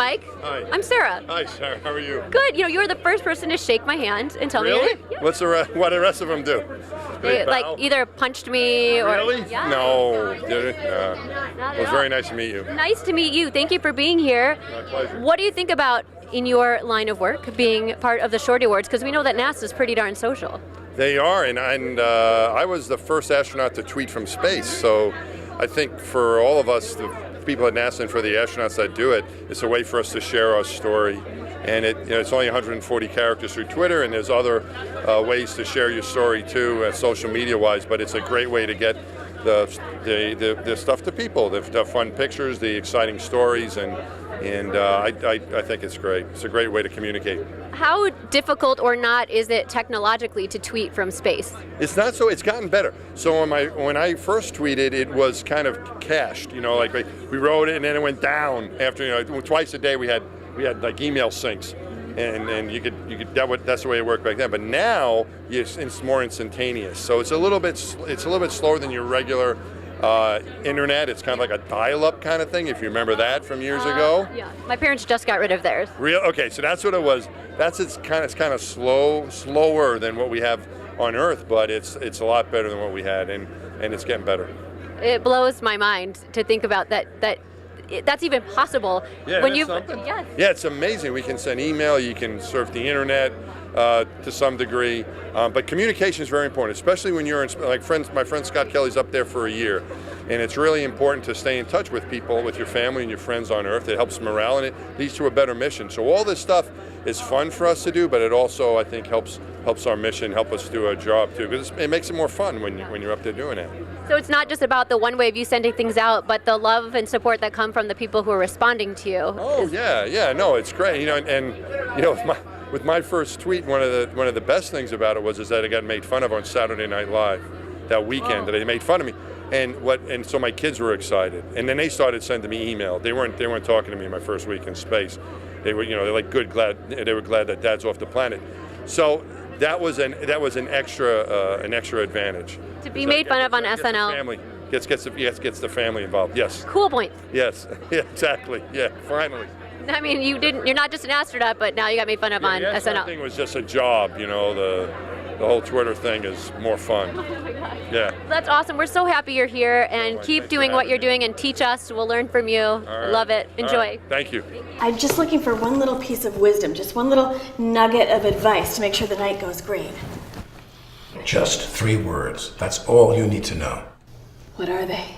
Mike. Hi. I'm Sarah. Hi, Sarah. How are you? Good. You were the first person to shake my hand and tell me your Really? name. Yeah. What the rest of them do? They like either punched me or. Really? Yeah. No, did it? Not It was at very all. nice to meet you. Nice to meet you. Thank you for being here. My pleasure. What do you think about, in your line of work, being part of the Shorty Awards? Because we know that NASA's pretty darn social. They are, and I was the first astronaut to tweet from space, so I think for all of us, the people at NASA and for the astronauts that do it, it's a way for us to share our story. And it's only 140 characters through Twitter, and there's other ways to share your story too, social media-wise. But it's a great way to get the stuff to people, the fun pictures, the exciting stories, and I think it's great. It's a great way to communicate. How difficult or not is it technologically to tweet from space? It's not so. It's gotten better. So when I first tweeted, it was kind of cached. Like we wrote it and then it went down after. Twice a day we had like email syncs, and you could that's the way it worked back then. But now it's more instantaneous. So it's a little bit slower than your regular internet. It's kind of like a dial-up kind of thing, if you remember that from years ago. Yeah, my parents just got rid of theirs. Real? Okay, so that's what it was. It's kind of slower than what we have on Earth, but it's a lot better than what we had, and it's getting better. It blows my mind to think about that's even possible. Yeah, when that's something. Yes. Yeah, it's amazing. We can send email, you can surf the internet to some degree, but communication is very important, especially when you're my friend Scott Kelly's up there for a year, and it's really important to stay in touch with people, with your family and your friends on Earth. It helps morale and it leads to a better mission. So all this stuff is fun for us to do, but it also, I think, helps our mission, help us do our job too, because it makes it more fun when you're up there doing it. So it's not just about the one way of you sending things out, but the love and support that come from the people who are responding to you. Oh yeah, no, it's great. With my first tweet, one of the best things about it was that I got made fun of on Saturday Night Live that weekend. That they made fun of me, and so my kids were excited, and then they started sending me email. They weren't talking to me my first week in space. They were they're like they were glad that Dad's off the planet. So that was an extra advantage. To be made fun of on SNL. Family gets the family involved. Yes. Cool point. Yes. Yeah, exactly. Yeah. Finally. I mean, you're not just an astronaut, but now you got made fun of on the SNL. thing was just a job, the whole Twitter thing is more fun. Oh my God. Yeah. That's awesome. We're so happy you're here, and keep doing what you're doing and teach us. We'll learn from you. Right. Love it. Enjoy. Right. Thank you. I'm just looking for one little piece of wisdom, just one little nugget of advice to make sure the night goes great. Just 3 words. That's all you need to know. What are they?